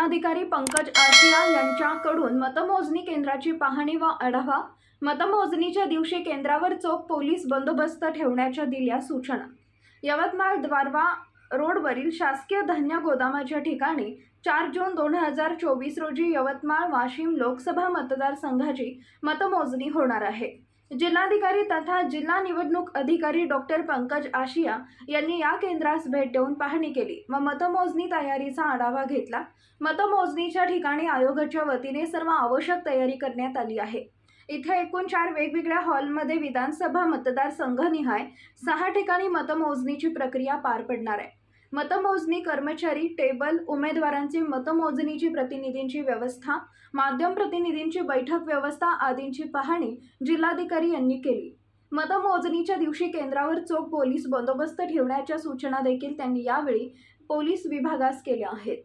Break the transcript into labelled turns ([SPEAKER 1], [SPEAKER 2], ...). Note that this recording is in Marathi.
[SPEAKER 1] जिल्हाधिकारी पंकज आशिया यांच्याकडून मतमोजणी केंद्राची पाहणी व आढावा। मतमोजणीच्या दिवशी केंद्रावर चोख पोलीस बंदोबस्त ठेवण्याच्या दिल्या सूचना। यवतमाळ द्वारवा रोडवरील शासकीय धान्य गोदामाच्या ठिकाणी 4 जून 2024 रोजी यवतमाळ वाशिम लोकसभा मतदारसंघाची मतमोजणी होणार आहे। जिल्हाधिकारी तथा जिल्हा निवडणूक अधिकारी डॉक्टर पंकज आशिया यांनी या केंद्रास भेट देऊन पाहणी केली व मतमोजणी तयारीचा आढावा घेतला। मतमोजणीच्या ठिकाणी आयोगाच्या वतीने सर्व आवश्यक तयारी करण्यात आली आहे। इथे एकूण 4 वेगवेगळ्या हॉलमध्ये विधानसभा मतदारसंघनिहाय 6 ठिकाणी मतमोजणीची प्रक्रिया पार पडणार आहे। मतमोजणी कर्मचारी, टेबल, उमेदवारांची मतमोजणीची प्रतिनिधींची व्यवस्था, माध्यम प्रतिनिधींची बैठक व्यवस्था आदींची पाहणी जिल्हाधिकारी यांनी केली। मतमोजणीच्या दिवशी केंद्रावर चोख पोलीस बंदोबस्त ठेवण्याच्या सूचना देखील त्यांनी यावेळी पोलीस विभागास केल्या आहेत।